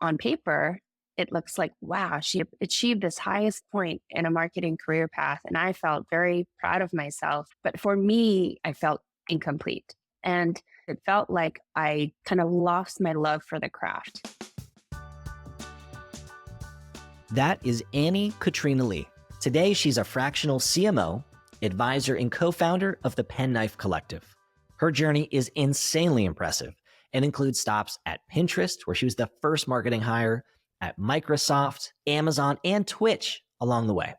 on paper, it looks like, wow, she achieved this highest point in a marketing career path. And I felt very proud of myself. But for me, I felt incomplete. And it felt like I kind of lost my love for the craft. That is Katrina Lee. Today, she's a fractional CMO, advisor, and co-founder of the Penknife Collective. Her journey is insanely impressive and includes stops at Pinterest, where she was the first marketing hire, at Microsoft, Amazon, and Twitch along the way.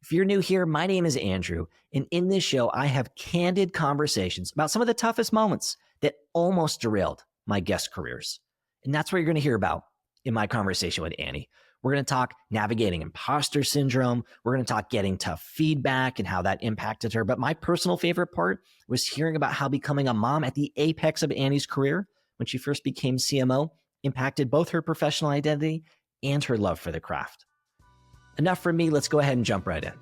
If you're new here, my name is Andrew, and in this show, I have candid conversations about some of the toughest moments that almost derailed my guest careers. And that's what you're going to hear about in my conversation with Annie. We're going to talk navigating imposter syndrome. We're going to talk getting tough feedback and how that impacted her. But my personal favorite part was hearing about how becoming a mom at the apex of Annie's career, when she first became CMO, impacted both her professional identity and her love for the craft. Enough from me. Let's go ahead and jump right in.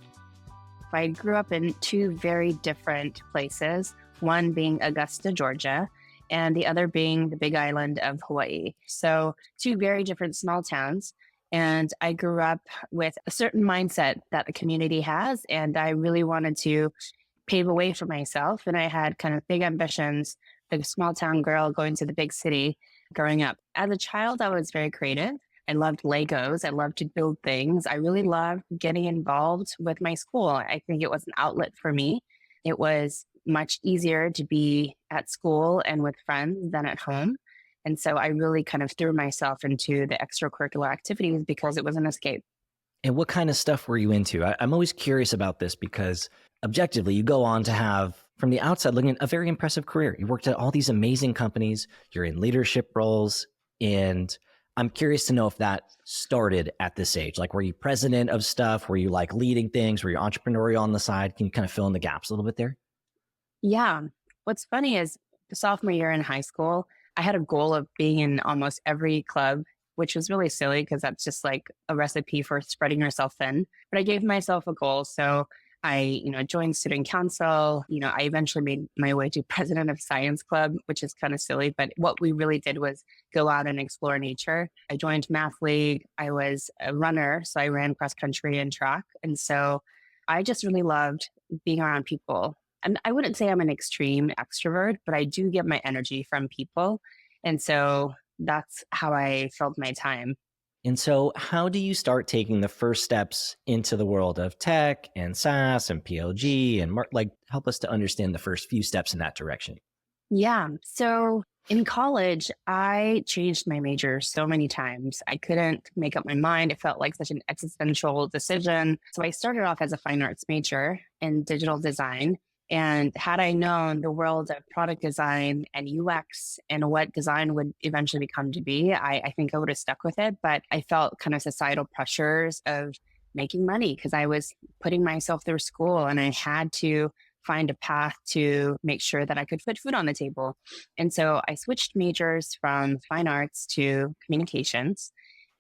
I grew up in two very different places, one being Augusta, Georgia, and the other being the big island of Hawaii. So two very different small towns. And I grew up with a certain mindset that the community has, and I really wanted to pave a way for myself. And I had kind of big ambitions, like a small town girl going to the big city growing up. As a child, I was very creative. I loved Legos. I loved to build things. I really loved getting involved with my school. I think it was an outlet for me. It was much easier to be at school and with friends than at home. And so I really kind of threw myself into the extracurricular activities because it was an escape. And what kind of stuff were you into? I'm always curious about this because objectively, you go on to have, from the outside looking, a very impressive career. You worked at all these amazing companies. You're in leadership roles. And I'm curious to know if that started at this age. Like, were you president of stuff? Were you like leading things? Were you entrepreneurial on the side? Can you kind of fill in the gaps a little bit there? Yeah. What's funny is the sophomore year in high school, I had a goal of being in almost every club, which was really silly because that's just like a recipe for spreading yourself thin. But I gave myself a goal. So I, joined student council. I eventually made my way to president of science club, which is kind of silly. But what we really did was go out and explore nature. I joined math league. I was a runner. So I ran cross country and track. And so I just really loved being around people. And I wouldn't say I'm an extreme extrovert, but I do get my energy from people. And so that's how I filled my time. And so how do you start taking the first steps into the world of tech and SaaS and PLG and help us to understand the first few steps in that direction? Yeah. So in college, I changed my major so many times. I couldn't make up my mind. It felt like such an existential decision. So I started off as a fine arts major in digital design. And had I known the world of product design and UX and what design would eventually become to be, I think I would have stuck with it. But I felt kind of societal pressures of making money because I was putting myself through school and I had to find a path to make sure that I could put food on the table. And so I switched majors from fine arts to communications.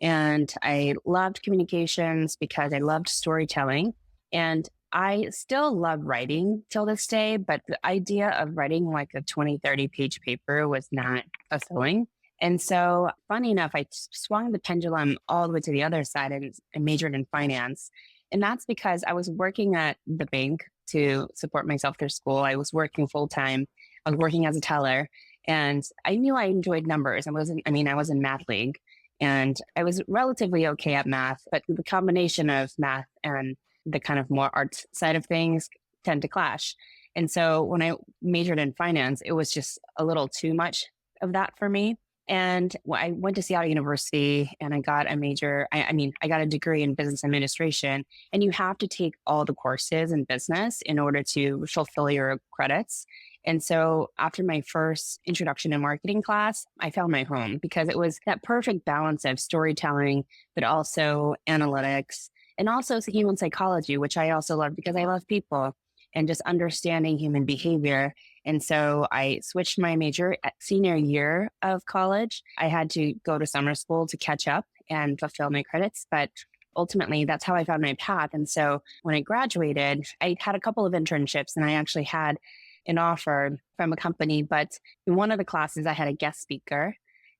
And I loved communications because I loved storytelling. And I still love writing till this day, but the idea of writing like a 20, 30 page paper was not fulfilling. And so funny enough, I swung the pendulum all the way to the other side and majored in finance. And that's because I was working at the bank to support myself through school. I was working full time. I was working as a teller and I knew I enjoyed numbers. I was in math league and I was relatively okay at math, but the combination of math and the kind of more art side of things tend to clash. And so when I majored in finance, it was just a little too much of that for me. And I went to Seattle University and I got a major, I got a degree in business administration, and you have to take all the courses in business in order to fulfill your credits. And so after my first introduction to marketing class, I found my home because it was that perfect balance of storytelling, but also analytics and also human psychology, which I also love because I love people and just understanding human behavior. And so I switched my major at senior year of college. I had to go to summer school to catch up and fulfill my credits, but ultimately that's how I found my path. And so when I graduated, I had a couple of internships and I actually had an offer from a company, but in one of the classes I had a guest speaker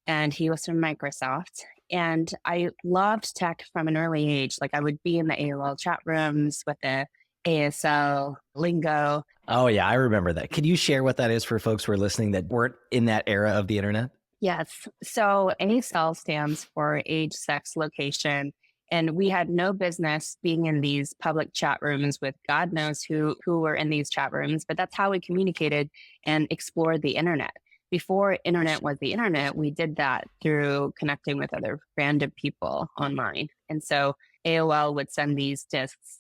and he was from Microsoft. And I loved tech from an early age. Like I would be in the AOL chat rooms with the ASL lingo. Oh, yeah, I remember that. Could you share what that is for folks who are listening that weren't in that era of the internet? Yes. So ASL stands for age, sex, location. And we had no business being in these public chat rooms with God knows who were in these chat rooms, but that's how we communicated and explored the internet. Before internet was the internet, we did that through connecting with other random people online. And so AOL would send these discs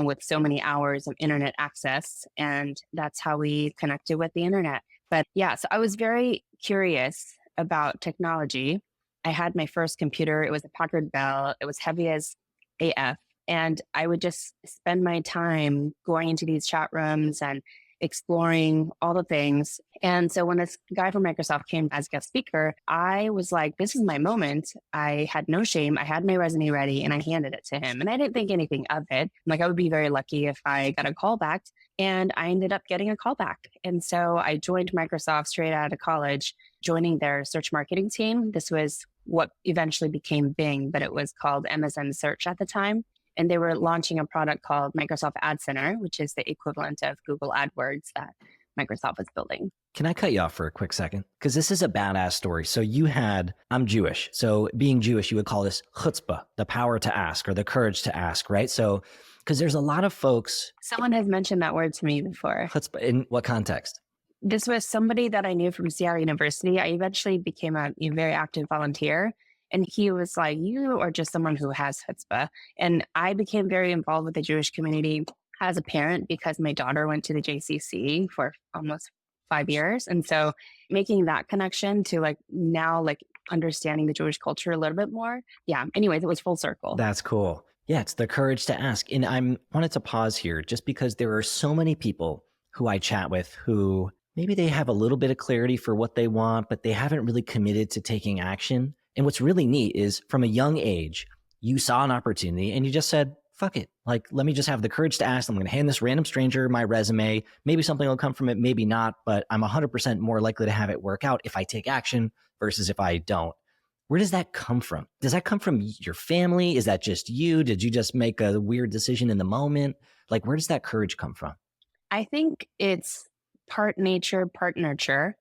with so many hours of internet access. And that's how we connected with the internet. But yeah, so I was very curious about technology. I had my first computer. It was a Packard Bell. It was heavy as AF. And I would just spend my time going into these chat rooms and exploring all the things. And so when this guy from Microsoft came as guest speaker, I was like, this is my moment. I had no shame. I had my resume ready and I handed it to him. And I didn't think anything of it. Like I would be very lucky if I got a call back. And I ended up getting a call back. And so I joined Microsoft straight out of college, joining their search marketing team. This was what eventually became Bing, but it was called MSN Search at the time. And they were launching a product called Microsoft Ad Center, which is the equivalent of Google AdWords that Microsoft was building. Can I cut you off for a quick second? Because this is a badass story. So I'm Jewish. So being Jewish, you would call this chutzpah, the power to ask or the courage to ask, right? So, because there's a lot of folks. Someone has mentioned that word to me before. Chutzpah, in what context? This was somebody that I knew from Seattle University. I eventually became a very active volunteer. And he was like, you are just someone who has chutzpah. And I became very involved with the Jewish community as a parent because my daughter went to the JCC for almost 5 years. And so making that connection to now understanding the Jewish culture a little bit more. Yeah. Anyways, it was full circle. That's cool. Yeah. It's the courage to ask. And I wanted to pause here just because there are so many people who I chat with who maybe they have a little bit of clarity for what they want, but they haven't really committed to taking action. And what's really neat is from a young age, you saw an opportunity and you just said, fuck it. Like, let me just have the courage to ask. I'm going to hand this random stranger my resume. Maybe something will come from it, maybe not, but I'm 100% more likely to have it work out if I take action versus if I don't. Where does that come from? Does that come from your family? Is that just you? Did you just make a weird decision in the moment? Like, where does that courage come from? I think it's part nature, part nurture.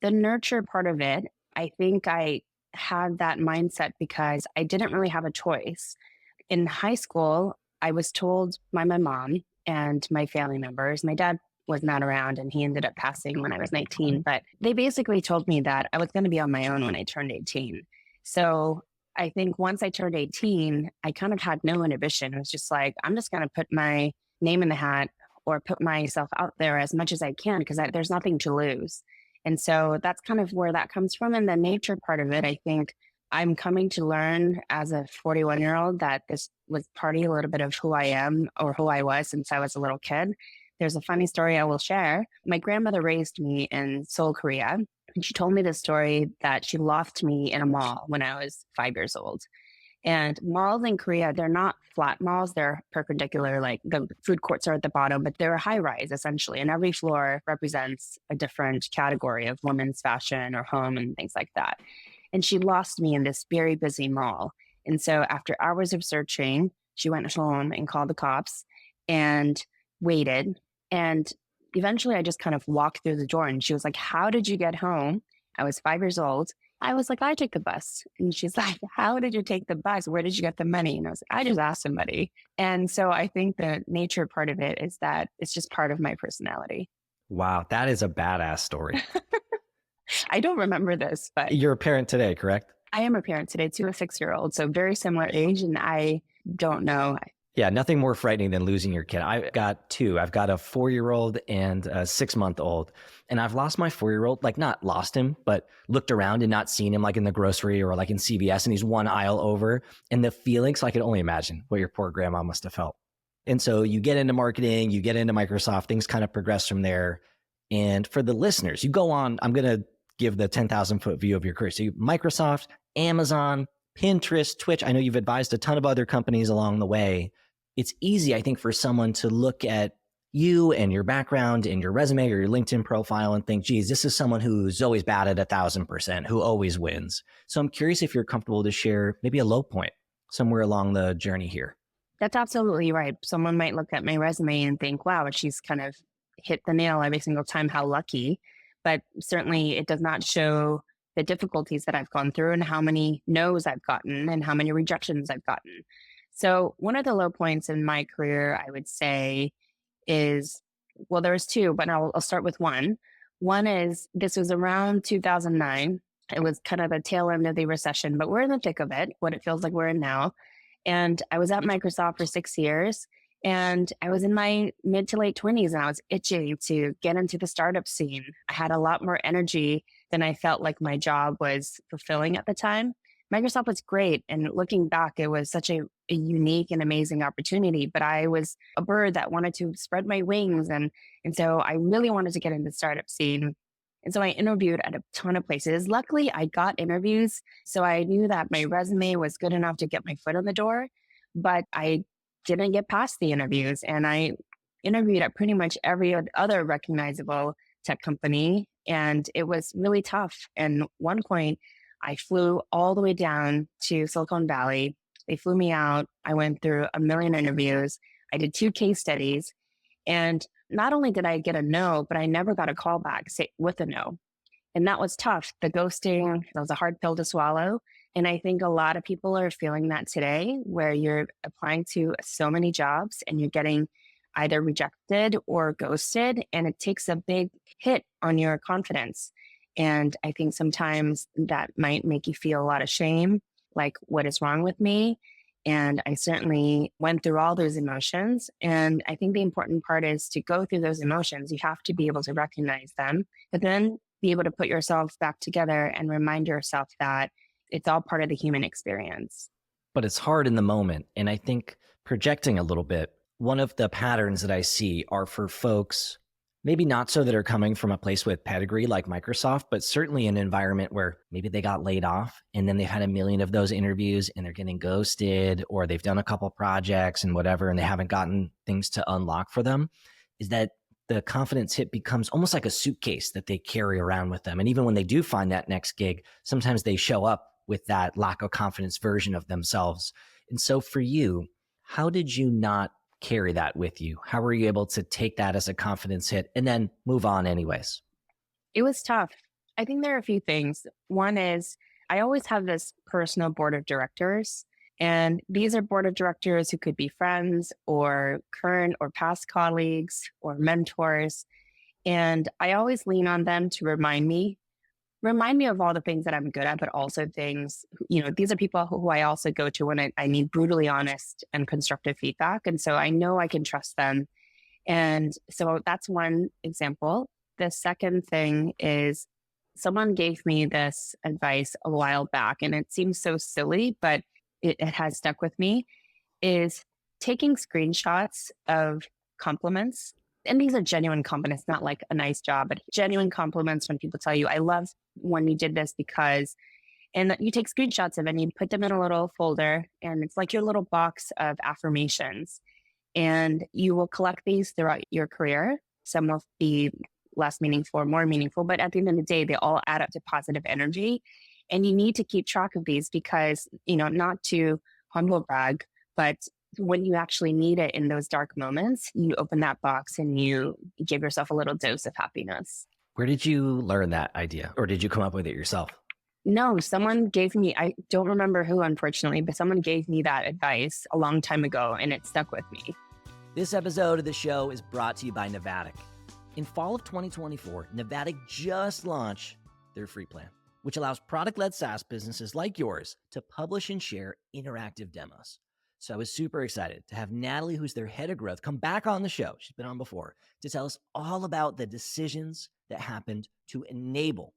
The nurture part of it, I think I had that mindset because I didn't really have a choice. In high school, I was told by my mom and my family members, my dad was not around and he ended up passing when I was 19, but they basically told me that I was going to be on my own when I turned 18. So I think once I turned 18, I kind of had no inhibition. It was just like, I'm just going to put my name in the hat or put myself out there as much as I can because there's nothing to lose. And so that's kind of where that comes from. And the nature part of it, I think I'm coming to learn as a 41-year-old that this was partly a little bit of who I am or who I was since I was a little kid. There's a funny story I will share. My grandmother raised me in Seoul, Korea. And she told me the story that she lost me in a mall when I was 5 years old. And malls in Korea, they're not flat malls. They're perpendicular, like the food courts are at the bottom, but they're high rise essentially. And every floor represents a different category of women's fashion or home and things like that. And she lost me in this very busy mall. And so after hours of searching, she went home and called the cops and waited. And eventually I just kind of walked through the door and she was like, how did you get home? I was 5 years old. I was like, I took the bus. And she's like, how did you take the bus? Where did you get the money? And I was like, I just asked somebody. And so I think the nature part of it is that it's just part of my personality. Wow, that is a badass story. I don't remember this, but You're a parent today, correct? I am a parent today to a 6-year-old. So very similar age. And I don't know. Yeah, nothing more frightening than losing your kid. I've got two. I've got a 4-year-old and a 6-month-old. And I've lost my 4-year-old, like not lost him, but looked around and not seen him like in the grocery or like in CVS and he's one aisle over. And the feelings, so I can only imagine what your poor grandma must have felt. And so you get into marketing, you get into Microsoft, things kind of progress from there. And for the listeners, you go on, I'm going to give the 10,000 foot view of your career. So you, Microsoft, Amazon, Pinterest, Twitch. I know you've advised a ton of other companies along the way. It's easy, I think, for someone to look at you and your background and your resume or your LinkedIn profile and think, geez, this is someone who's always batted 1,000%, who always wins. So I'm curious if you're comfortable to share maybe a low point somewhere along the journey here. That's absolutely right. Someone might look at my resume and think, wow, she's kind of hit the nail every single time. How lucky. But certainly it does not show the difficulties that I've gone through and how many no's I've gotten and how many rejections I've gotten. So, one of the low points in my career, I would say, is well, there was two, but I'll start with one. One is this was around 2009. It was kind of a tail end of the recession, but we're in the thick of it, what it feels like we're in now. And I was at Microsoft for 6 years and I was in my mid to late 20s and I was itching to get into the startup scene. I had a lot more energy than I felt like my job was fulfilling at the time. Microsoft was great. And looking back, it was such a unique and amazing opportunity. But I was a bird that wanted to spread my wings. And so I really wanted to get into the startup scene. And so I interviewed at a ton of places. Luckily, I got interviews. So I knew that my resume was good enough to get my foot in the door, but I didn't get past the interviews. And I interviewed at pretty much every other recognizable tech company. And it was really tough. And one point, I flew all the way down to Silicon Valley. They flew me out. I went through a million interviews. I did 2 case studies. And not only did I get a no, but I never got a call back with a no. And that was tough. The ghosting, that was a hard pill to swallow. And I think a lot of people are feeling that today, where you're applying to so many jobs and you're getting either rejected or ghosted. And it takes a big hit on your confidence. And I think sometimes that might make you feel a lot of shame, like, what is wrong with me? And I certainly went through all those emotions. And I think the important part is to go through those emotions. You have to be able to recognize them, but then be able to put yourself back together and remind yourself that it's all part of the human experience. But it's hard in the moment. And I think projecting a little bit, one of the patterns that I see are for folks, maybe not so that are coming from a place with pedigree like Microsoft, but certainly an environment where maybe they got laid off and then they've had a million of those interviews and they're getting ghosted, or they've done a couple projects and whatever, and they haven't gotten things to unlock for them, is that the confidence hit becomes almost like a suitcase that they carry around with them. And even when they do find that next gig, sometimes they show up with that lack of confidence version of themselves. And so for you, how did you not carry that with you? How were you able to take that as a confidence hit and then move on anyways? It was tough. I think there are a few things. One is I always have this personal board of directors, and these are board of directors who could be friends or current or past colleagues or mentors. And I always lean on them to remind me of all the things that I'm good at, but also things, these are people who I also go to when I need brutally honest and constructive feedback. And so I know I can trust them. And so that's one example. The second thing is someone gave me this advice a while back, and it seems so silly, but it has stuck with me, is taking screenshots of compliments. And these are genuine compliments, not like a nice job, but genuine compliments when people tell you, I love when you did this because, and you take screenshots of it and you put them in a little folder, and it's like your little box of affirmations. And you will collect these throughout your career. Some will be less meaningful or more meaningful, but at the end of the day, they all add up to positive energy. And you need to keep track of these because, not to humble brag, but when you actually need it in those dark moments, you open that box and you give yourself a little dose of happiness. Where did you learn that idea, or did you come up with it yourself? No, someone gave me, I don't remember who, unfortunately, but someone gave me that advice a long time ago and it stuck with me. This episode of the show is brought to you by Navattic. In fall of 2024, Navattic just launched their free plan, which allows product-led SaaS businesses like yours to publish and share interactive demos. So I was super excited to have Natalie, who's their head of growth, come back on the show. She's been on before to tell us all about the decisions that happened to enable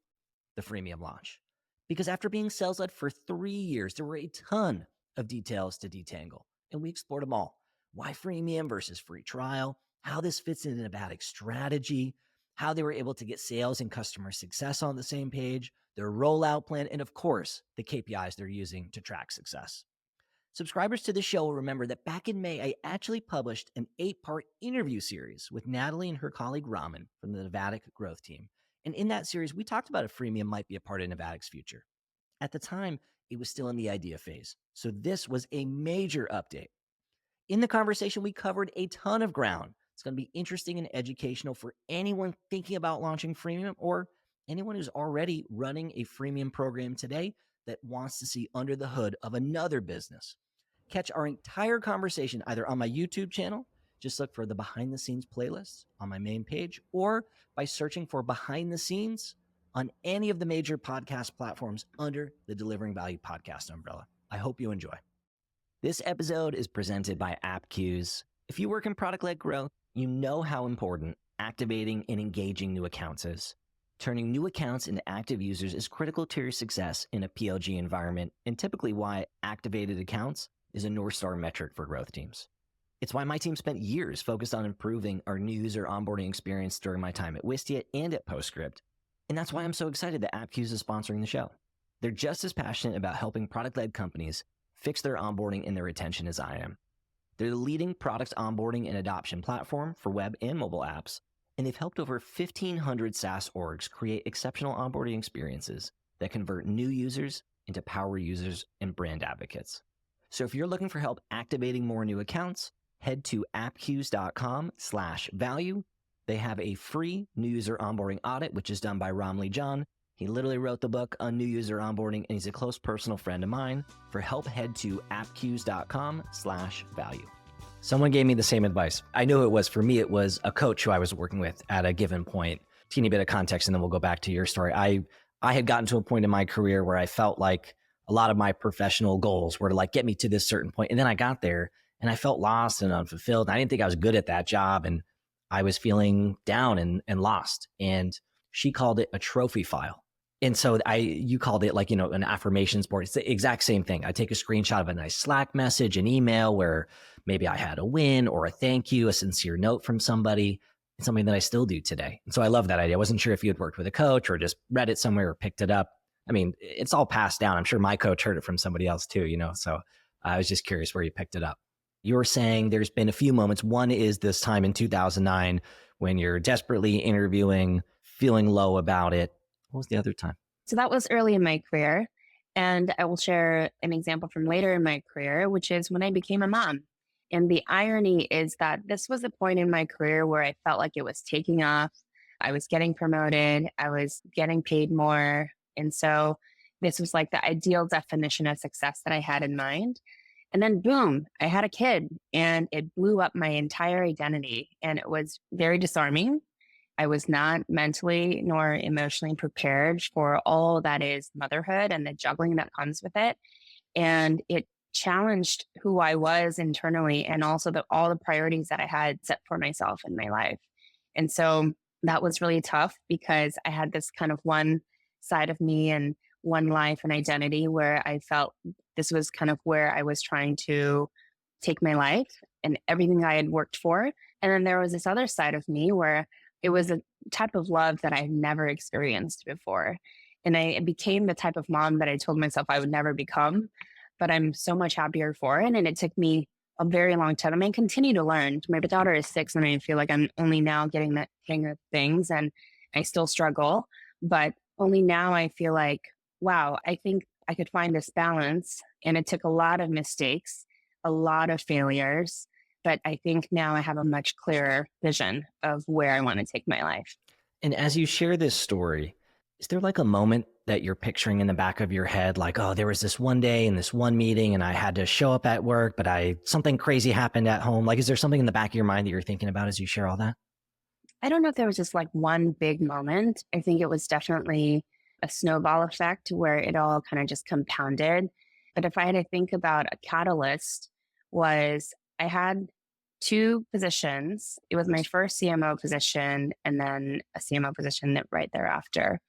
the freemium launch. Because after being sales-led for 3 years, there were a ton of details to detangle, and we explored them all. Why freemium versus free trial, how this fits into Navattic's strategy, how they were able to get sales and customer success on the same page, their rollout plan, and of course, the KPIs they're using to track success. Subscribers to the show will remember that back in May, I actually published an 8-part interview series with Natalie and her colleague Raman from the Navattic growth team. And in that series, we talked about if freemium might be a part of Navattic's future. At the time, it was still in the idea phase. So this was a major update. In the conversation, we covered a ton of ground. It's going to be interesting and educational for anyone thinking about launching freemium or anyone who's already running a freemium program today that wants to see under the hood of another business. Catch our entire conversation either on my YouTube channel, just look for the behind the scenes playlist on my main page, or by searching for behind the scenes on any of the major podcast platforms under the Delivering Value podcast umbrella. I hope you enjoy. This episode is presented by AppQs. If you work in product-led growth, you know how important activating and engaging new accounts is. Turning new accounts into active users is critical to your success in a PLG environment, and typically why activated accounts is a North Star metric for growth teams. It's why my team spent years focused on improving our new user onboarding experience during my time at Wistia and at Postscript. And that's why I'm so excited that AppQs is sponsoring the show. They're just as passionate about helping product-led companies fix their onboarding and their retention as I am. They're the leading product onboarding and adoption platform for web and mobile apps, and they've helped over 1,500 SaaS orgs create exceptional onboarding experiences that convert new users into power users and brand advocates. So if you're looking for help activating more new accounts, head to appqs.com/value. They have a free new user onboarding audit, which is done by Ramli John. He literally wrote the book on new user onboarding, and he's a close personal friend of mine. For help, head to appqs.com/value. Someone gave me the same advice. I knew it was, for me, it was a coach who I was working with at a given point. Teeny bit of context, and then we'll go back to your story. I had gotten to a point in my career where I felt like a lot of my professional goals were to like get me to this certain point. And then I got there and I felt lost and unfulfilled. I didn't think I was good at that job. And I was feeling down and lost. And she called it a trophy file. And so you called it like, an affirmations board. It's the exact same thing. I take a screenshot of a nice Slack message, an email where maybe I had a win or a thank you, a sincere note from somebody. It's something that I still do today. And so I love that idea. I wasn't sure if you had worked with a coach or just read it somewhere or picked it up. I mean, it's all passed down. I'm sure my coach heard it from somebody else too, so I was just curious where you picked it up. You were saying there's been a few moments. One is this time in 2009 when you're desperately interviewing, feeling low about it. What was the other time? So that was early in my career. And I will share an example from later in my career, which is when I became a mom. And the irony is that this was a point in my career where I felt like it was taking off. I was getting promoted. I was getting paid more. And so this was like the ideal definition of success that I had in mind. And then boom, I had a kid and it blew up my entire identity. And it was very disarming. I was not mentally nor emotionally prepared for all that is motherhood and the juggling that comes with it. And it challenged who I was internally and also all the priorities that I had set for myself in my life. And so that was really tough because I had this kind of one side of me and one life and identity where I felt this was kind of where I was trying to take my life and everything I had worked for. And then there was this other side of me where it was a type of love that I had never experienced before. And I became the type of mom that I told myself I would never become, but I'm so much happier for it. And it took me a very long time. I mean, continue to learn. My daughter is 6 and I feel like I'm only now getting the hang of things and I still struggle, but only now I feel like, wow, I think I could find this balance. And it took a lot of mistakes, a lot of failures, but I think now I have a much clearer vision of where I want to take my life. And as you share this story, is there like a moment that you're picturing in the back of your head? Like, oh, there was this one day in this one meeting and I had to show up at work, but something crazy happened at home. Like, is there something in the back of your mind that you're thinking about as you share all that? I don't know if there was just like one big moment. I think it was definitely a snowball effect where it all kind of just compounded. But if I had to think about a catalyst, was I had 2 positions. It was my first CMO position and then a CMO position right thereafter.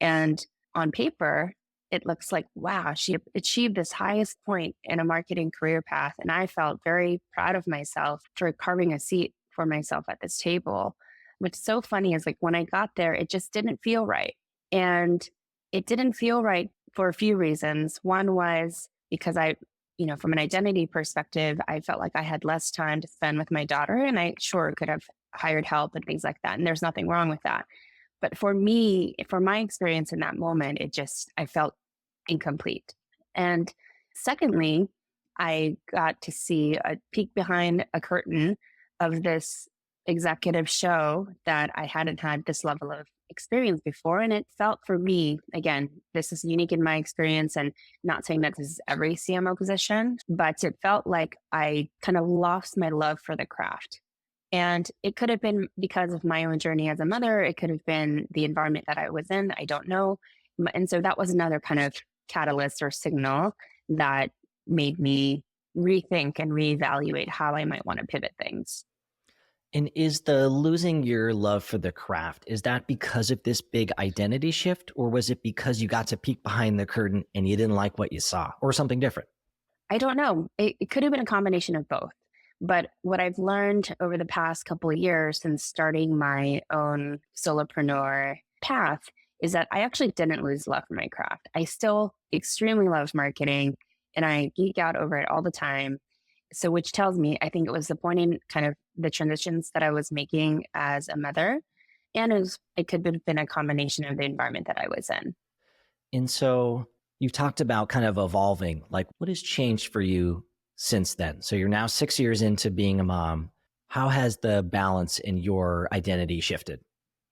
And on paper, it looks like, wow, she achieved this highest point in a marketing career path. And I felt very proud of myself for carving a seat for myself at this table. What's so funny is like when I got there, it just didn't feel right. And it didn't feel right for a few reasons. One was because I from an identity perspective, I felt like I had less time to spend with my daughter, and I sure could have hired help and things like that. And there's nothing wrong with that. But for me, for my experience in that moment, I felt incomplete. And secondly, I got to see a peek behind a curtain of this executive show that I hadn't had this level of experience before. And it felt for me, again, this is unique in my experience and not saying that this is every CMO position, but it felt like I kind of lost my love for the craft. And it could have been because of my own journey as a mother. It could have been the environment that I was in. I don't know. And so that was another kind of catalyst or signal that made me rethink and reevaluate how I might want to pivot things. And is the losing your love for the craft, is that because of this big identity shift, or was it because you got to peek behind the curtain and you didn't like what you saw, or something different? I don't know. It could have been a combination of both. But what I've learned over the past couple of years since starting my own solopreneur path is that I actually didn't lose love for my craft. I still extremely love marketing and I geek out over it all the time. So, which tells me I think it was the point in kind of the transitions that I was making as a mother. And it could have been a combination of the environment that I was in. And so you've talked about kind of evolving, like what has changed for you since then? So you're now 6 years into being a mom. How has the balance in your identity shifted?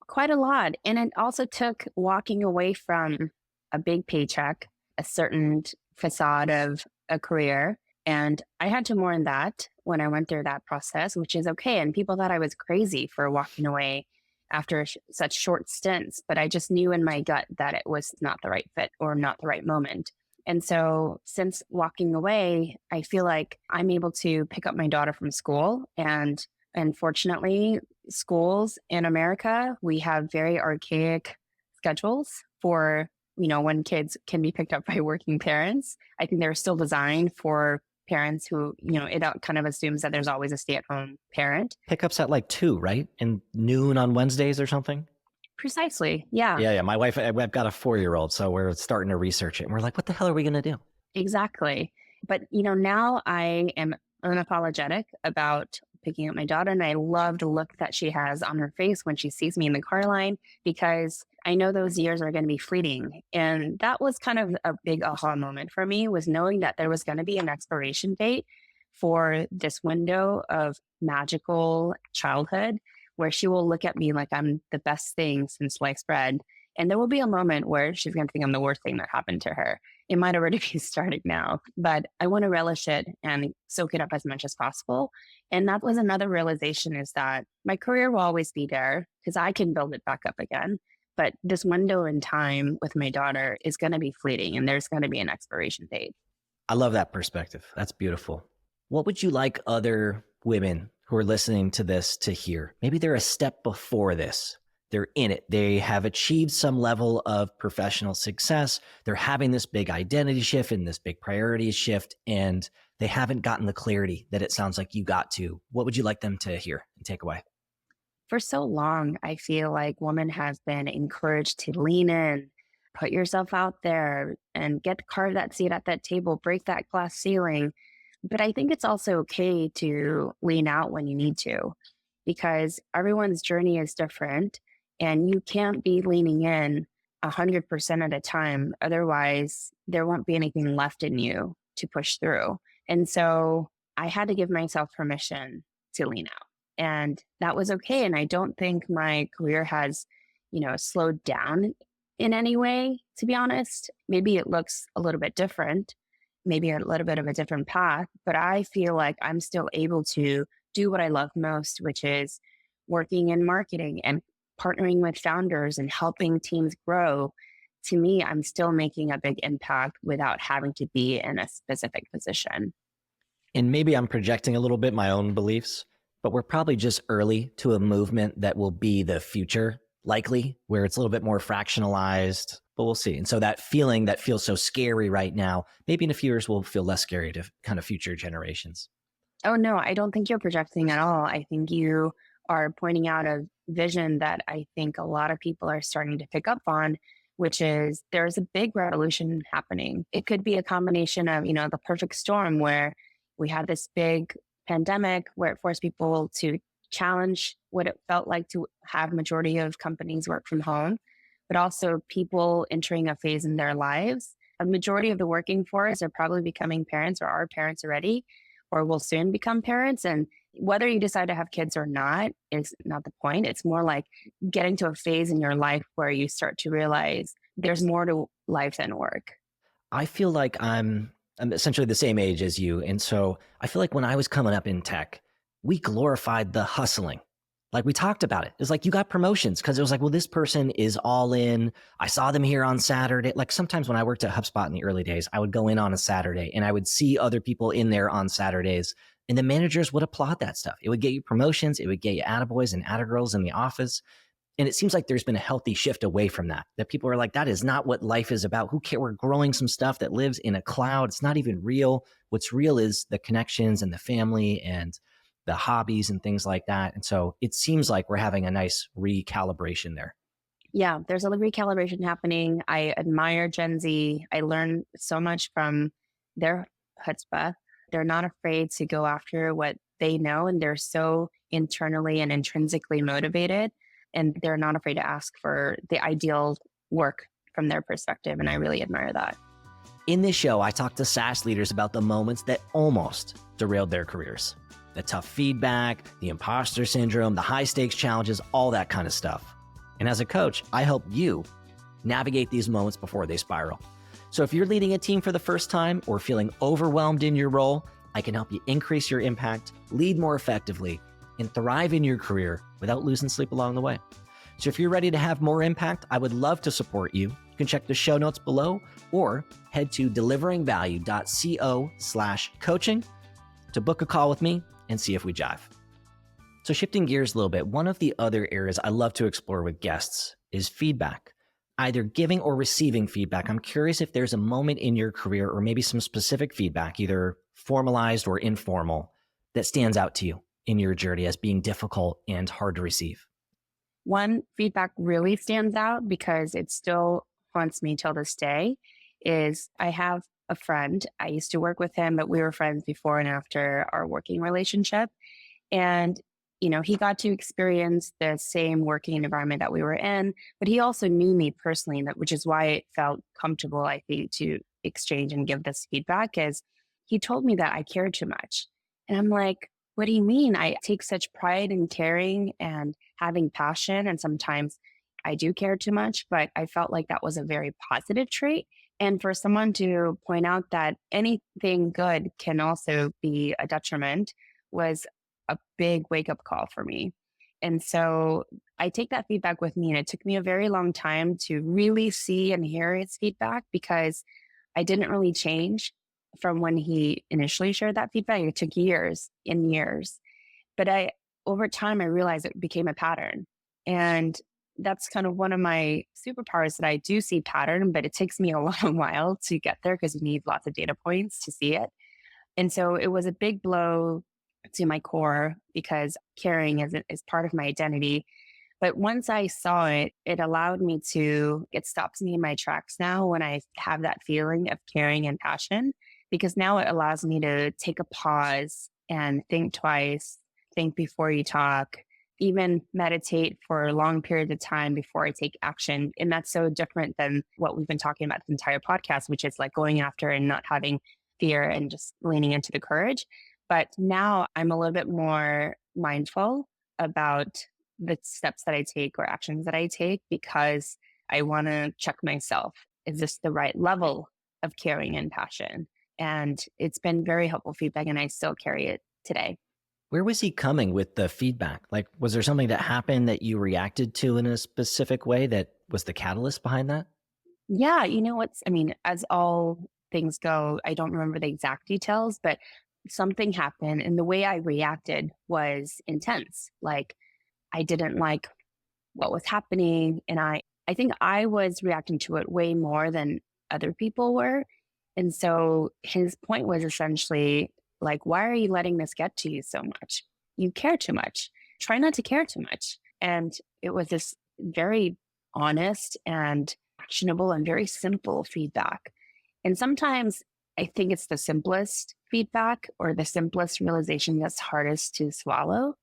Quite a lot. And it also took walking away from a big paycheck, a certain facade of a career. And I had to mourn that when I went through that process, which is okay. And people thought I was crazy for walking away after such short stints, but I just knew in my gut that it was not the right fit or not the right moment. And so since walking away, I feel like I'm able to pick up my daughter from school. And unfortunately, schools in America, we have very archaic schedules for, when kids can be picked up by working parents. I think they're still designed for parents who, it kind of assumes that there's always a stay-at-home parent. Pickups at like 2, right? And noon on Wednesdays or something? Precisely. Yeah. Yeah. My wife, I've got a 4-year-old, so we're starting to research it. And we're like, what the hell are we going to do? Exactly. But, now I am unapologetic about picking up my daughter. And I love the look that she has on her face when she sees me in the car line, because I know those years are going to be fleeting. And that was kind of a big aha moment for me, was knowing that there was going to be an expiration date for this window of magical childhood where she will look at me like I'm the best thing since sliced bread. And there will be a moment where she's going to think I'm the worst thing that happened to her. It might already be starting now, but I want to relish it and soak it up as much as possible. And that was another realization, is that my career will always be there because I can build it back up again. But this window in time with my daughter is going to be fleeting and there's going to be an expiration date. I love that perspective. That's beautiful. What would you like other women who are listening to this to hear? Maybe they're a step before this. They're in it. They have achieved some level of professional success. They're having this big identity shift and this big priority shift, and they haven't gotten the clarity that it sounds like you got to. What would you like them to hear and take away? For so long, I feel like women have been encouraged to lean in, put yourself out there and carve that seat at that table, break that glass ceiling. But I think it's also okay to lean out when you need to, because everyone's journey is different and you can't be leaning in 100% at a time. Otherwise, there won't be anything left in you to push through. And so I had to give myself permission to lean out. And that was okay. And I don't think my career has, slowed down in any way, to be honest. Maybe it looks a little bit different, maybe a little bit of a different path, but I feel like I'm still able to do what I love most, which is working in marketing and partnering with founders and helping teams grow. To me, I'm still making a big impact without having to be in a specific position. And maybe I'm projecting a little bit my own beliefs, but we're probably just early to a movement that will be the future, likely, where it's a little bit more fractionalized, but we'll see. And so that feeling that feels so scary right now, maybe in a few years will feel less scary to kind of future generations. Oh, no, I don't think you're projecting at all. I think you are pointing out a vision that I think a lot of people are starting to pick up on, which is there's a big revolution happening. It could be a combination of, the perfect storm where we had this big pandemic where it forced people to challenge what it felt like to have majority of companies work from home, but also people entering a phase in their lives. A majority of the working force are probably becoming parents or are parents already, or will soon become parents. And whether you decide to have kids or not is not the point. It's more like getting to a phase in your life where you start to realize there's more to life than work. I feel like I'm essentially the same age as you. And so I feel like when I was coming up in tech, we glorified the hustling. Like we talked about it. It's like you got promotions because it was like, well, this person is all in. I saw them here on Saturday. Like sometimes when I worked at HubSpot in the early days, I would go in on a Saturday and I would see other people in there on Saturdays. And the managers would applaud that stuff. It would get you promotions. It would get you attaboys and attagirls in the office. And it seems like there's been a healthy shift away from that people are like, that is not what life is about. Who cares? We're growing some stuff that lives in a cloud. It's not even real. What's real is the connections and the family and the hobbies and things like that. And so it seems like we're having a nice recalibration there. Yeah, there's a recalibration happening. I admire Gen Z. I learn so much from their chutzpah. They're not afraid to go after what they know, and they're so internally and intrinsically motivated, and they're not afraid to ask for the ideal work from their perspective. And I really admire that. In this show, I talk to SaaS leaders about the moments that almost derailed their careers. The tough feedback, the imposter syndrome, the high stakes challenges, all that kind of stuff. And as a coach, I help you navigate these moments before they spiral. So if you're leading a team for the first time or feeling overwhelmed in your role, I can help you increase your impact, lead more effectively, and thrive in your career without losing sleep along the way. So if you're ready to have more impact, I would love to support you. You can check the show notes below or head to deliveringvalue.co/coaching to book a call with me and see if we jive. So shifting gears a little bit, one of the other areas I love to explore with guests is feedback, either giving or receiving feedback. I'm curious if there's a moment in your career or maybe some specific feedback, either formalized or informal, that stands out to you in your journey as being difficult and hard to receive. One feedback really stands out because it still haunts me till this day is I have a friend. I used to work with him, but we were friends before and after our working relationship. And, he got to experience the same working environment that we were in, but he also knew me personally, which is why it felt comfortable, I think, to exchange and give this feedback, is he told me that I cared too much. And I'm like, what do you mean? I take such pride in caring and having passion. And sometimes I do care too much, but I felt like that was a very positive trait. And for someone to point out that anything good can also be a detriment was a big wake up call for me. And so I take that feedback with me. And it took me a very long time to really see and hear his feedback because I didn't really change from when he initially shared that feedback. It took years and years. But over time, I realized it became a pattern. And that's kind of one of my superpowers, that I do see pattern, but it takes me a long while to get there because you need lots of data points to see it. And so it was a big blow to my core because caring is part of my identity. But once I saw it, it allowed me it stops me in my tracks now when I have that feeling of caring and passion, because now it allows me to take a pause and think twice, think before you talk, even meditate for long periods of time before I take action. And that's so different than what we've been talking about this entire podcast, which is like going after and not having fear and just leaning into the courage. But now I'm a little bit more mindful about the steps that I take or actions that I take because I want to check myself. Is this the right level of caring and passion? And it's been very helpful feedback, and I still carry it today. Where was he coming with the feedback? Like, was there something that happened that you reacted to in a specific way that was the catalyst behind that? Yeah, as all things go, I don't remember the exact details, but something happened and the way I reacted was intense. Like I didn't like what was happening. And I think I was reacting to it way more than other people were. And so his point was essentially like, why are you letting this get to you so much? You care too much. Try not to care too much. And it was this very honest and actionable and very simple feedback. And sometimes I think it's the simplest feedback or the simplest realization that's hardest to swallow.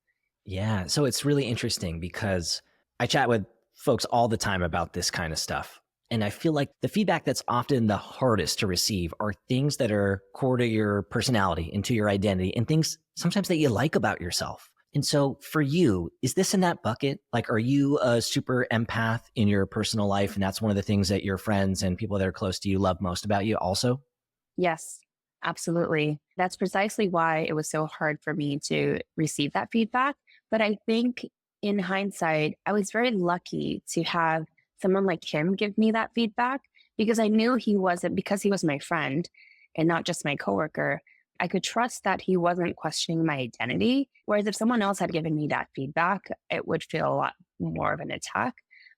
Yeah. So it's really interesting because I chat with folks all the time about this kind of stuff. And I feel like the feedback that's often the hardest to receive are things that are core to your personality and to your identity and things sometimes that you like about yourself. And so for you, is this in that bucket? Like, are you a super empath in your personal life? And that's one of the things that your friends and people that are close to you love most about you also? Yes, absolutely. That's precisely why it was so hard for me to receive that feedback. But I think in hindsight, I was very lucky to have someone like him give me that feedback because I knew he wasn't, because he was my friend and not just my coworker. I could trust that he wasn't questioning my identity. Whereas if someone else had given me that feedback, it would feel a lot more of an attack.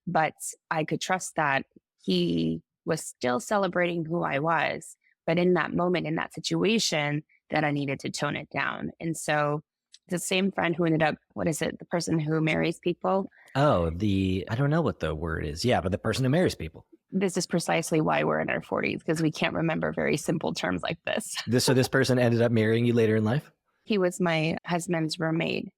But I could trust that he was still celebrating who I was. But in that moment, in that situation, that I needed to tone it down. And so the same friend who ended up, what is it, the person who marries people? Oh, I don't know what the word is. Yeah, but the person who marries people. This is precisely why we're in our 40s, because we can't remember very simple terms like this. So this person ended up marrying you later in life? He was my husband's roommate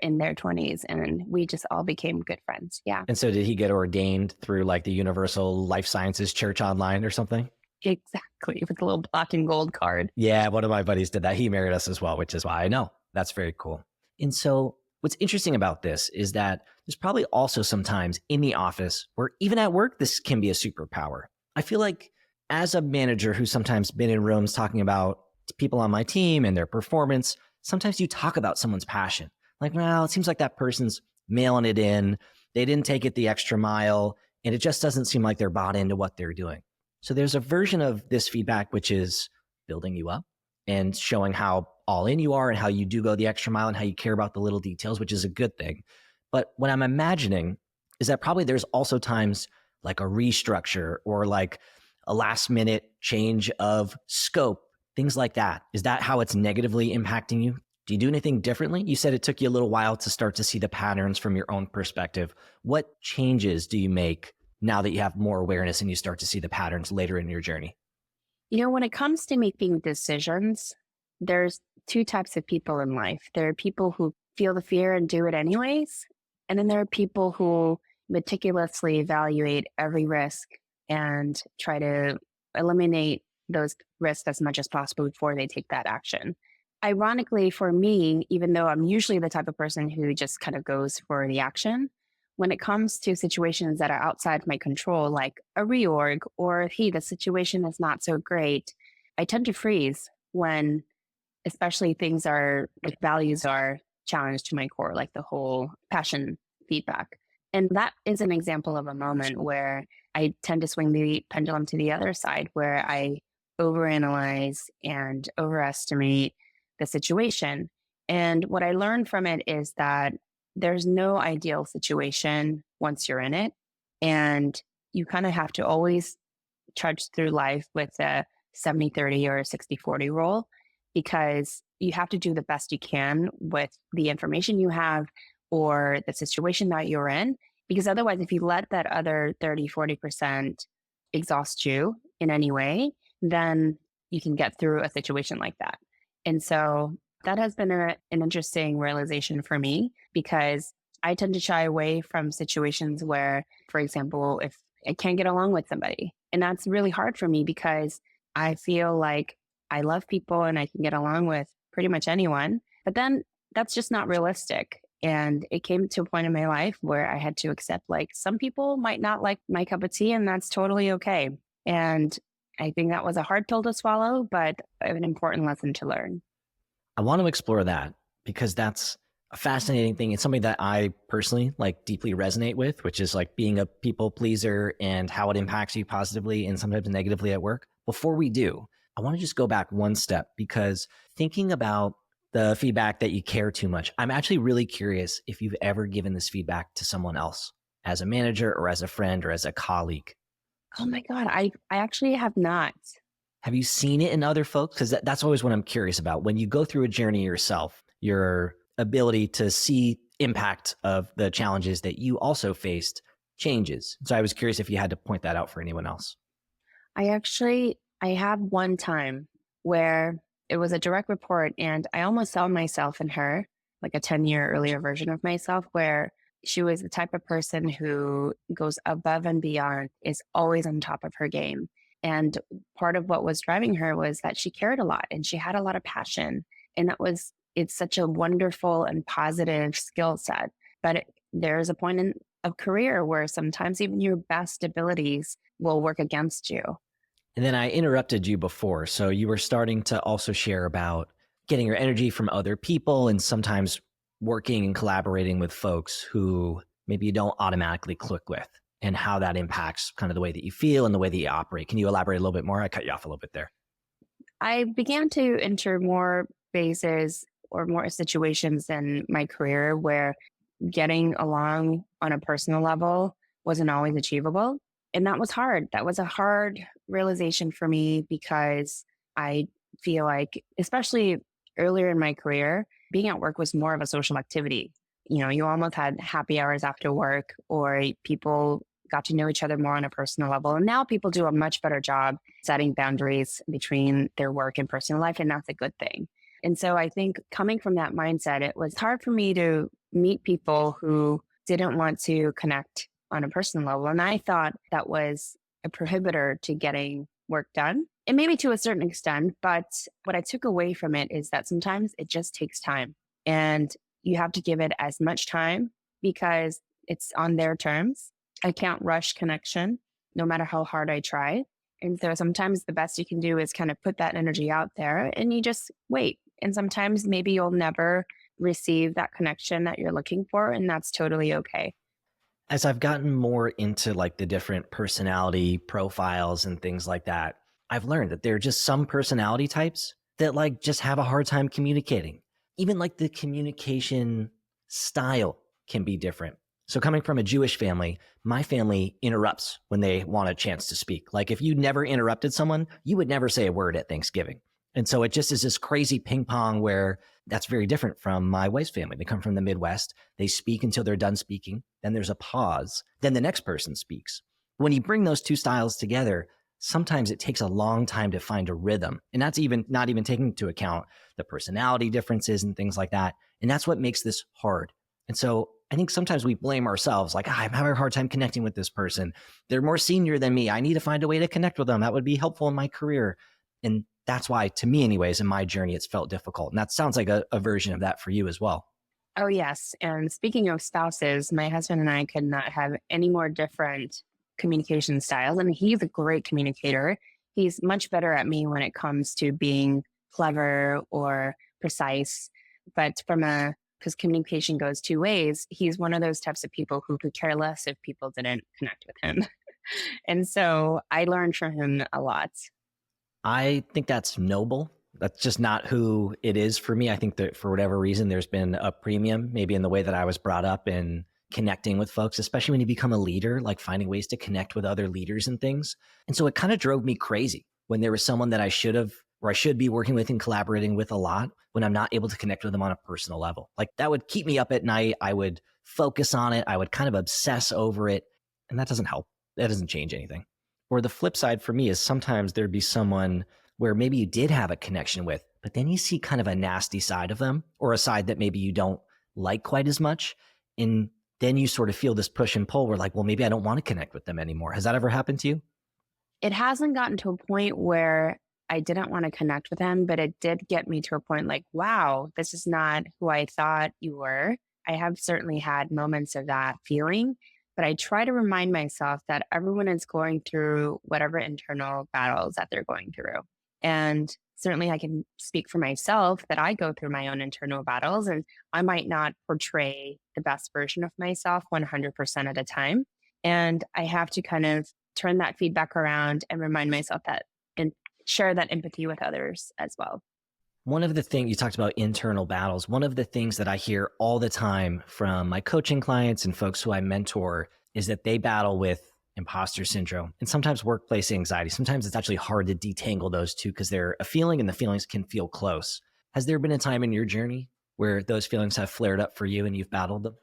in their 20s, and we just all became good friends. Yeah, And so did he get ordained through like the Universal Life Sciences Church online or something? exactly. With a little black and gold card. Yeah, one of my buddies did that. He married us as well, which is why I know. That's very cool. And so what's interesting about this is that there's probably also sometimes in the office or even at work, this can be a superpower. I feel like as a manager who's sometimes been in rooms talking about people on my team and their performance, sometimes you talk about someone's passion. Like, well, it seems like that person's mailing it in. They didn't take it the extra mile. And it just doesn't seem like they're bought into what they're doing. So there's a version of this feedback, which is building you up and showing how all in you are and how you do go the extra mile and how you care about the little details, which is a good thing. But what I'm imagining is that probably there's also times like a restructure or like a last minute change of scope, things like that. Is that how it's negatively impacting you? Do you do anything differently? You said it took you a little while to start to see the patterns from your own perspective. What changes do you make now that you have more awareness and you start to see the patterns later in your journey? You know, when it comes to making decisions, there's two types of people in life. There are people who feel the fear and do it anyways. And then there are people who meticulously evaluate every risk and try to eliminate those risks as much as possible before they take that action. Ironically, for me, even though I'm usually the type of person who just kind of goes for the action, when it comes to situations that are outside my control, like a reorg or, hey, the situation is not so great, I tend to freeze when, especially things are like values are challenged to my core, like the whole passion feedback. And that is an example of a moment where I tend to swing the pendulum to the other side, where I overanalyze and overestimate the situation. And what I learned from it is that there's no ideal situation once you're in it. And you kind of have to always trudge through life with a 70-30 or a 60-40 rule, because you have to do the best you can with the information you have or the situation that you're in. Because otherwise, if you let that other 30-40% exhaust you in any way, then you can get through a situation like that. And so that has been an interesting realization for me, because I tend to shy away from situations where, for example, if I can't get along with somebody, and that's really hard for me because I feel like I love people and I can get along with pretty much anyone, but then that's just not realistic. And it came to a point in my life where I had to accept, like, some people might not like my cup of tea, and that's totally okay. And I think that was a hard pill to swallow, but an important lesson to learn. I want to explore that because that's a fascinating thing. It's something that I personally like deeply resonate with, which is like being a people pleaser and how it impacts you positively and sometimes negatively at work. Before we do, I want to just go back one step, because thinking about the feedback that you care too much, I'm actually really curious if you've ever given this feedback to someone else as a manager or as a friend or as a colleague. Oh my God, I actually have not. Have you seen it in other folks? Because that's always what I'm curious about. When you go through a journey yourself, your ability to see impact of the challenges that you also faced, changes. So I was curious if you had to point that out for anyone else. I have one time where it was a direct report and I almost saw myself in her, like a 10-year earlier version of myself, where she was the type of person who goes above and beyond, is always on top of her game. And part of what was driving her was that she cared a lot and she had a lot of passion. And it's such a wonderful and positive skill set. But there's a point in a career where sometimes even your best abilities will work against you. And then I interrupted you before. So you were starting to also share about getting your energy from other people and sometimes working and collaborating with folks who maybe you don't automatically click with, and how that impacts kind of the way that you feel and the way that you operate. Can you elaborate a little bit more? I cut you off a little bit there. I began to enter more phases or more situations in my career where getting along on a personal level wasn't always achievable. And that was hard. That was a hard realization for me because I feel like, especially earlier in my career, being at work was more of a social activity. You know, you almost had happy hours after work, or people got to know each other more on a personal level. And now people do a much better job setting boundaries between their work and personal life. And that's a good thing. And so I think coming from that mindset, it was hard for me to meet people who didn't want to connect on a personal level. And I thought that was a prohibitor to getting work done. And maybe to a certain extent, but what I took away from it is that sometimes it just takes time and you have to give it as much time because it's on their terms. I can't rush connection no matter how hard I try. And so sometimes the best you can do is kind of put that energy out there and you just wait. And sometimes maybe you'll never receive that connection that you're looking for. And that's totally okay. As I've gotten more into like the different personality profiles and things like that, I've learned that there are just some personality types that like just have a hard time communicating. Even like the communication style can be different. So coming from a Jewish family, my family interrupts when they want a chance to speak. Like if you never interrupted someone, you would never say a word at Thanksgiving. And so it just is this crazy ping pong where that's very different from my wife's family. They come from the Midwest. They speak until they're done speaking. Then there's a pause. Then the next person speaks. When you bring those two styles together, sometimes it takes a long time to find a rhythm. And that's even not even taking into account the personality differences and things like that. And that's what makes this hard. And so I think sometimes we blame ourselves, like, I'm having a hard time connecting with this person. They're more senior than me. I need to find a way to connect with them. That would be helpful in my career. And that's why, to me anyways, in my journey, it's felt difficult. And that sounds like a version of that for you as well. Oh, yes. And speaking of spouses, my husband and I could not have any more different communication styles. And he's a great communicator. He's much better at me when it comes to being clever or precise. But because communication goes two ways, he's one of those types of people who could care less if people didn't connect with him. And so I learned from him a lot. I think that's noble. That's just not who it is for me. I think that for whatever reason, there's been a premium, maybe in the way that I was brought up in connecting with folks, especially when you become a leader, like finding ways to connect with other leaders and things. And so it kind of drove me crazy when there was someone that I should be working with and collaborating with a lot, when I'm not able to connect with them on a personal level. Like that would keep me up at night. I would focus on it. I would kind of obsess over it. And that doesn't help. That doesn't change anything. Or the flip side for me is sometimes there'd be someone where maybe you did have a connection with, but then you see kind of a nasty side of them, or a side that maybe you don't like quite as much. And then you sort of feel this push and pull where like, well, maybe I don't want to connect with them anymore. Has that ever happened to you? It hasn't gotten to a point where I didn't want to connect with him, but it did get me to a point like, wow, this is not who I thought you were. I have certainly had moments of that feeling, but I try to remind myself that everyone is going through whatever internal battles that they're going through. And certainly I can speak for myself that I go through my own internal battles, and I might not portray the best version of myself 100% of the time. And I have to kind of turn that feedback around and remind myself that and share that empathy with others as well. One of the things you talked about, internal battles, one of the things that I hear all the time from my coaching clients and folks who I mentor is that they battle with imposter syndrome and sometimes workplace anxiety. Sometimes it's actually hard to detangle those two because they're a feeling and the feelings can feel close. Has there been a time in your journey where those feelings have flared up for you and you've battled them?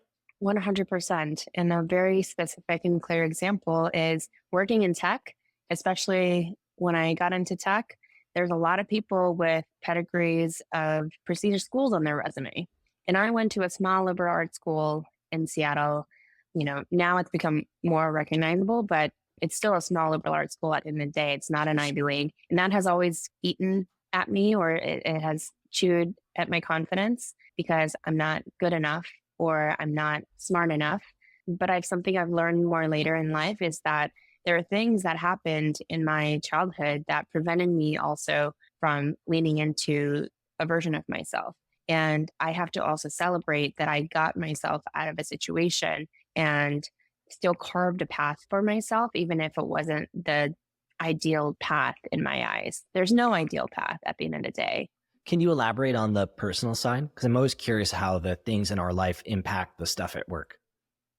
100%. And a very specific and clear example is working in tech, especially when I got into tech. There's a lot of people with pedigrees of prestigious schools on their resume. And I went to a small liberal arts school in Seattle. Now it's become more recognizable, but it's still a small liberal arts school at the end of the day. It's not an Ivy League. And that has always eaten at me, or it has chewed at my confidence because I'm not good enough or I'm not smart enough. But something I've learned more later in life is that there are things that happened in my childhood that prevented me also from leaning into a version of myself. And I have to also celebrate that I got myself out of a situation and still carved a path for myself, even if it wasn't the ideal path in my eyes. There's no ideal path at the end of the day. Can you elaborate on the personal side? Because I'm always curious how the things in our life impact the stuff at work.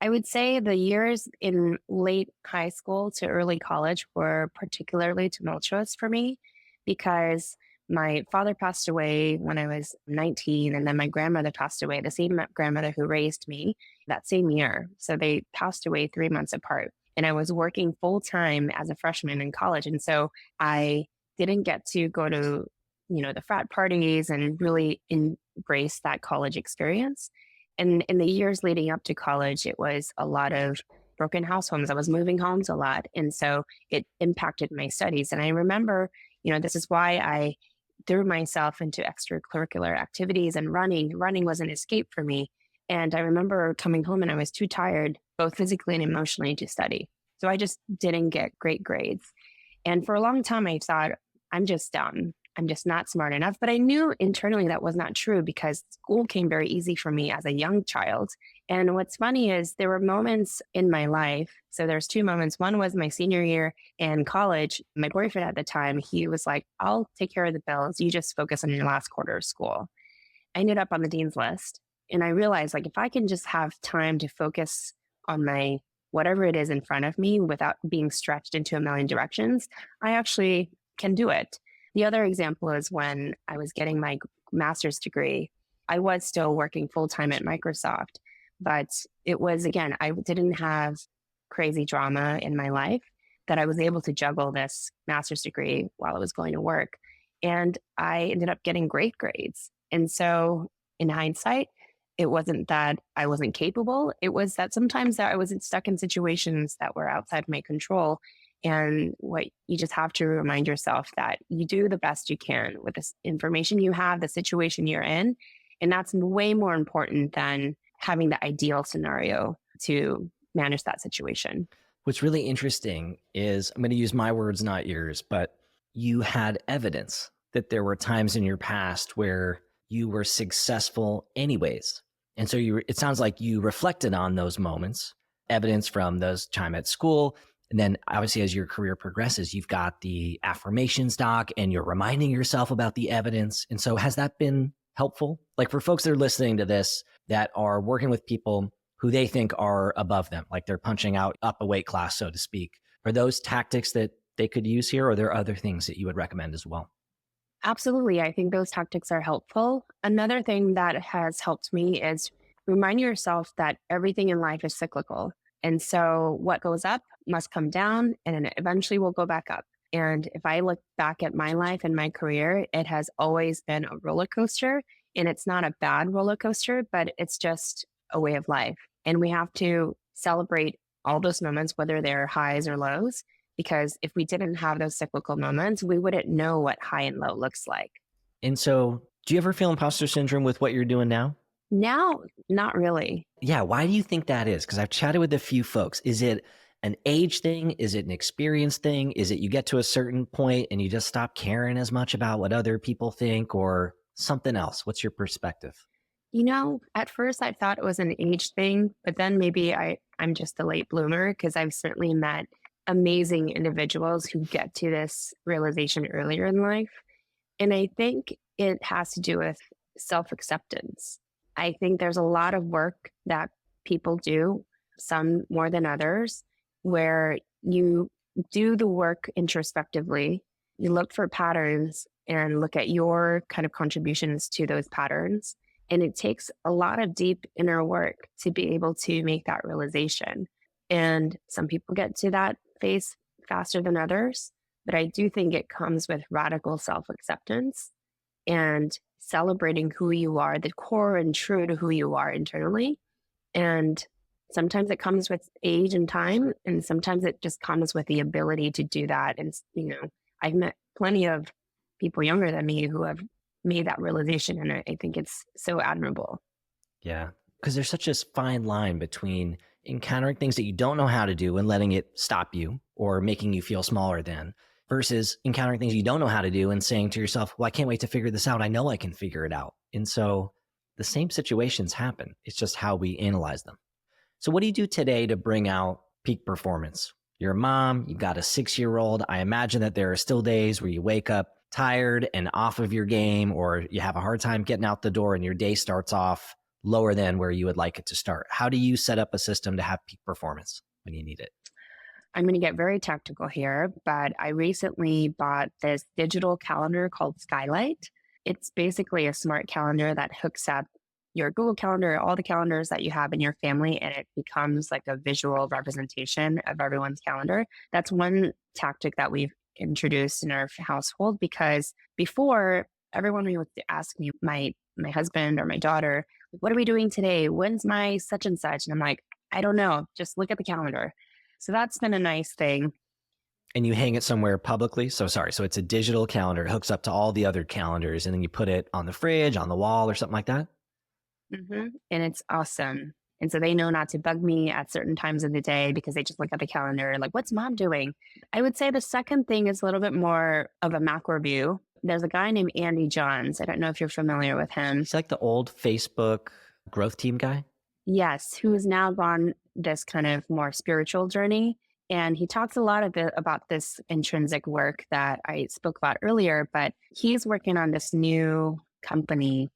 I would say the years in late high school to early college were particularly tumultuous for me because my father passed away when I was 19, and then my grandmother passed away, the same grandmother who raised me, that same year. So they passed away 3 months apart. And I was working full time as a freshman in college. And so I didn't get to go to, the frat parties and really embrace that college experience. And in the years leading up to college, it was a lot of broken house homes. I was moving homes a lot. And so it impacted my studies. And I remember, this is why I threw myself into extracurricular activities, and running. Running was an escape for me. And I remember coming home and I was too tired, both physically and emotionally, to study. So I just didn't get great grades. And for a long time, I thought, I'm just done. I'm just not smart enough. But I knew internally that was not true because school came very easy for me as a young child. And what's funny is there were moments in my life. So there's two moments. One was my senior year in college. My boyfriend at the time, he was like, I'll take care of the bills. You just focus on your last quarter of school. I ended up on the dean's list. And I realized, like, if I can just have time to focus on my whatever it is in front of me without being stretched into a million directions, I actually can do it. The other example is when I was getting my master's degree. I was still working full time at Microsoft, but it was, again, I didn't have crazy drama in my life, that I was able to juggle this master's degree while I was going to work. And I ended up getting great grades. And so in hindsight, it wasn't that I wasn't capable. It was that sometimes that I was stuck in situations that were outside my control. And what you just have to remind yourself that you do the best you can with this information you have, the situation you're in. And that's way more important than having the ideal scenario to manage that situation. What's really interesting is, I'm going to use my words, not yours, but you had evidence that there were times in your past where you were successful anyways. And so it sounds like you reflected on those moments, evidence from those time at school. And then obviously as your career progresses, you've got the affirmations doc and you're reminding yourself about the evidence. And so has that been helpful? Like for folks that are listening to this that are working with people who they think are above them, like they're punching out up a weight class, so to speak, are those tactics that they could use here? Or are there other things that you would recommend as well? Absolutely. I think those tactics are helpful. Another thing that has helped me is remind yourself that everything in life is cyclical. And so what goes up must come down and then eventually will go back up. And if I look back at my life and my career, it has always been a roller coaster. And it's not a bad roller coaster, but it's just a way of life. And we have to celebrate all those moments, whether they're highs or lows, because if we didn't have those cyclical moments, we wouldn't know what high and low looks like. And so do you ever feel imposter syndrome with what you're doing now? Now, not really. Yeah. Why do you think that is? Because I've chatted with a few folks. Is it an age thing? Is it an experience thing? Is it you get to a certain point and you just stop caring as much about what other people think, or something else? What's your perspective? At first I thought it was an age thing, but then maybe I'm just a late bloomer because I've certainly met amazing individuals who get to this realization earlier in life. And I think it has to do with self-acceptance. I think there's a lot of work that people do, some more than others, where you do the work introspectively, you look for patterns and look at your kind of contributions to those patterns. And it takes a lot of deep inner work to be able to make that realization. And some people get to that phase faster than others. But I do think it comes with radical self acceptance and celebrating who you are, the core and true to who you are internally. And sometimes it comes with age and time, and sometimes it just comes with the ability to do that. And, I've met plenty of people younger than me who have made that realization. And I think it's so admirable. Yeah. Because there's such a fine line between encountering things that you don't know how to do and letting it stop you or making you feel smaller than, versus encountering things you don't know how to do and saying to yourself, well, I can't wait to figure this out. I know I can figure it out. And so the same situations happen. It's just how we analyze them. So what do you do today to bring out peak performance? You're a mom, you've got a 6-year-old. I imagine that there are still days where you wake up tired and off of your game, or you have a hard time getting out the door and your day starts off lower than where you would like it to start. How do you set up a system to have peak performance when you need it? I'm going to get very tactical here, but I recently bought this digital calendar called Skylight. It's basically a smart calendar that hooks up your Google Calendar, all the calendars that you have in your family, and it becomes like a visual representation of everyone's calendar. That's one tactic that we've introduced in our household, because before, everyone would ask me, my husband or my daughter, what are we doing today? When's my such and such? And I'm like, I don't know. Just look at the calendar. So that's been a nice thing. And you hang it somewhere publicly. So it's a digital calendar. It hooks up to all the other calendars, and then you put it on the fridge, on the wall, or something like that. And it's awesome. And so they know not to bug me at certain times of the day because they just look at the calendar like, what's mom doing? I would say the second thing is a little bit more of a macro view. There's a guy named Andy Johns. I don't know if you're familiar with him. He's like the old Facebook growth team guy. Yes, who has now gone this kind of more spiritual journey. And he talks a lot about this intrinsic work that I spoke about earlier, but he's working on this new company,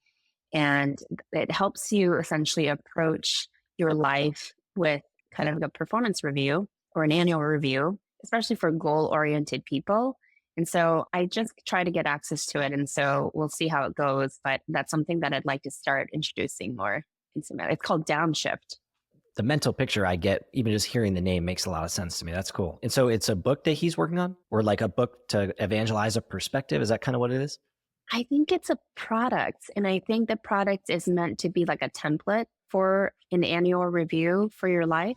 and it helps you essentially approach your life with kind of a performance review or an annual review, especially for goal-oriented people. And so I just try to get access to it. And so we'll see how it goes. But that's something that I'd like to start introducing more. It's called Downshift. The mental picture I get, even just hearing the name, makes a lot of sense to me. That's cool. And so it's a book that he's working on, or like a book to evangelize a perspective. Is that kind of what it is? I think it's a product. And I think the product is meant to be like a template for an annual review for your life.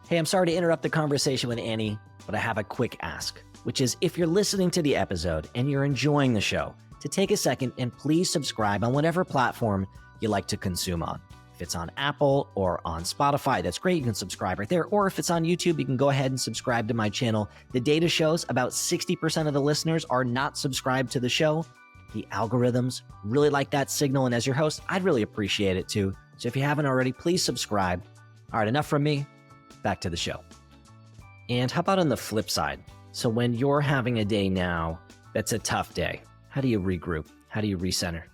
Hey, I'm sorry to interrupt the conversation with Annie, but I have a quick ask, which is if you're listening to the episode and you're enjoying the show, to take a second and please subscribe on whatever platform you like to consume on. If it's on Apple or on Spotify, that's great. You can subscribe right there. Or if it's on YouTube, you can go ahead and subscribe to my channel. The data shows about 60% of the listeners are not subscribed to the show. The algorithms really like that signal. And as your host, I'd really appreciate it too. So if you haven't already, please subscribe. All right, enough from me. Back to the show. And how about on the flip side? So when you're having a day now that's a tough day, how do you regroup? How do you recenter?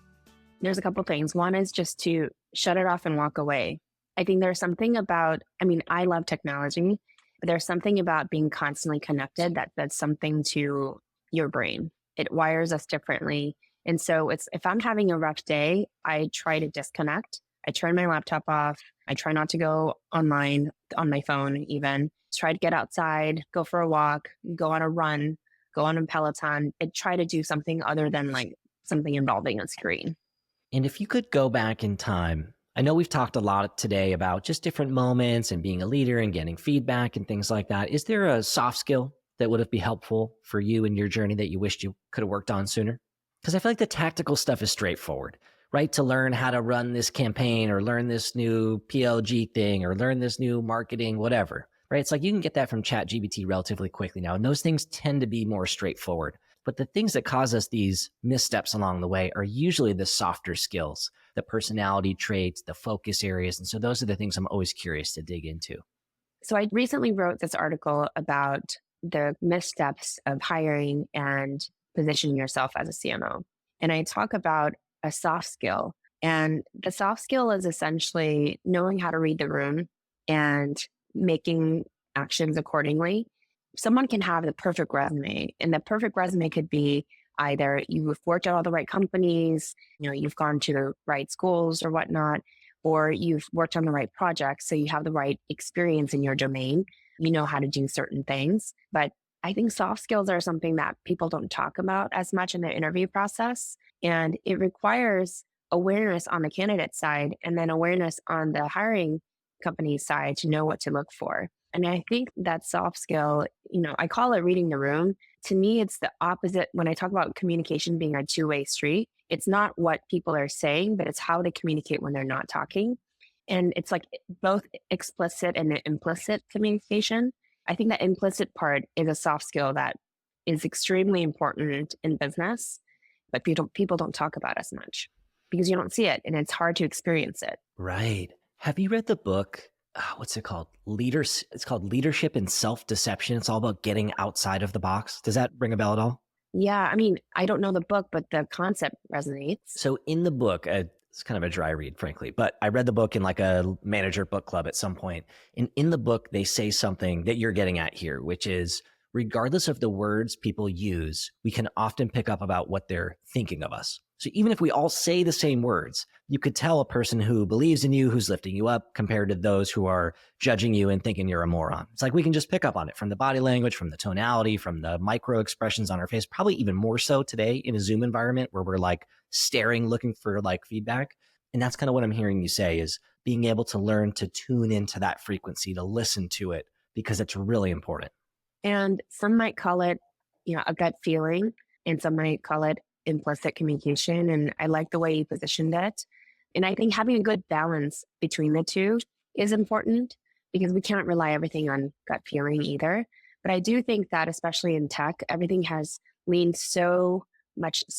There's a couple things. One is just to shut it off and walk away. I think there's something about, I love technology, but there's something about being constantly connected that's something to your brain. It wires us differently. And so if I'm having a rough day, I try to disconnect. I turn my laptop off. I try not to go online on my phone even. Try to get outside, go for a walk, go on a run, go on a Peloton, and try to do something other than like something involving a screen. And if you could go back in time, I know we've talked a lot today about just different moments and being a leader and getting feedback and things like that. Is there a soft skill that would be helpful for you in your journey that you wished you could have worked on sooner? Because I feel like the tactical stuff is straightforward, right? To learn how to run this campaign or learn this new PLG thing or learn this new marketing, whatever, right? It's like you can get that from ChatGPT relatively quickly now. And those things tend to be more straightforward. But the things that cause us these missteps along the way are usually the softer skills, the personality traits, the focus areas. And so those are the things I'm always curious to dig into. So I recently wrote this article about the missteps of hiring and positioning yourself as a CMO. And I talk about a soft skill. And the soft skill is essentially knowing how to read the room and making actions accordingly. Someone can have the perfect resume, and the perfect resume could be Either you've worked at all the right companies, you've gone to the right schools or whatnot, or you've worked on the right projects. So you have the right experience in your domain. You know how to do certain things. But I think soft skills are something that people don't talk about as much in the interview process. And it requires awareness on the candidate side and then awareness on the hiring company side to know what to look for. And I think that soft skill, I call it reading the room. To me, it's the opposite. When I talk about communication being a two-way street, it's not what people are saying, but it's how they communicate when they're not talking. And it's like both explicit and implicit communication. I think that implicit part is a soft skill that is extremely important in business, but people don't talk about as much because you don't see it and it's hard to experience it. Right. Have you read the book? What's it called? It's called Leadership and Self-Deception. It's all about getting outside of the box. Does that ring a bell at all? Yeah. I mean, I don't know the book, but the concept resonates. So in the book, it's kind of a dry read, frankly, but I read the book in like a manager book club at some point. And in the book, they say something that you're getting at here, which is regardless of the words people use, we can often pick up about what they're thinking of us. So even if we all say the same words, you could tell a person who believes in you, who's lifting you up compared to those who are judging you and thinking you're a moron. It's like we can just pick up on it from the body language, from the tonality, from the micro expressions on our face, probably even more so today in a Zoom environment where we're like staring, looking for like feedback. And that's kind of what I'm hearing you say is being able to learn to tune into that frequency, to listen to it, because it's really important. And some might call it, a gut feeling, and some might call it implicit communication. And I like the way you positioned it. And I think having a good balance between the two is important because we can't rely everything on gut feeling either. But I do think that especially in tech, everything has leaned so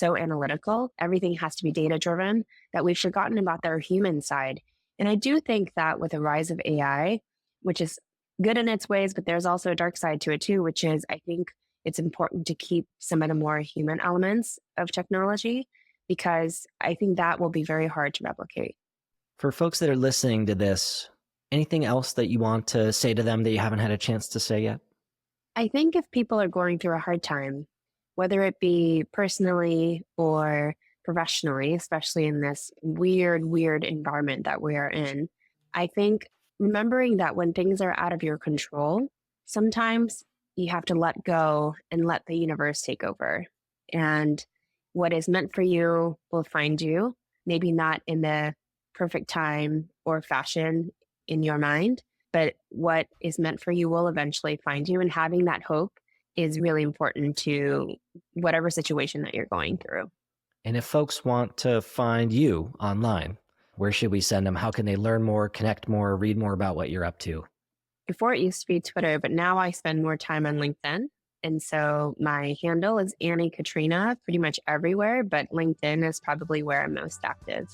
analytical. Everything has to be data driven that we've forgotten about their human side. And I do think that with the rise of AI, which is good in its ways, but there's also a dark side to it too, which is I think it's important to keep some of the more human elements of technology because I think that will be very hard to replicate. For folks that are listening to this, anything else that you want to say to them that you haven't had a chance to say yet? I think if people are going through a hard time, whether it be personally or professionally, especially in this weird environment that we are in, I think remembering that when things are out of your control, sometimes you have to let go and let the universe take over. And what is meant for you will find you, maybe not in the perfect time or fashion in your mind, but what is meant for you will eventually find you. And having that hope is really important to whatever situation that you're going through. And if folks want to find you online, where should we send them? How can they learn more, connect more, read more about what you're up to? Before it used to be Twitter, but now I spend more time on LinkedIn. And so my handle is Annie Katrina pretty much everywhere, but LinkedIn is probably where I'm most active.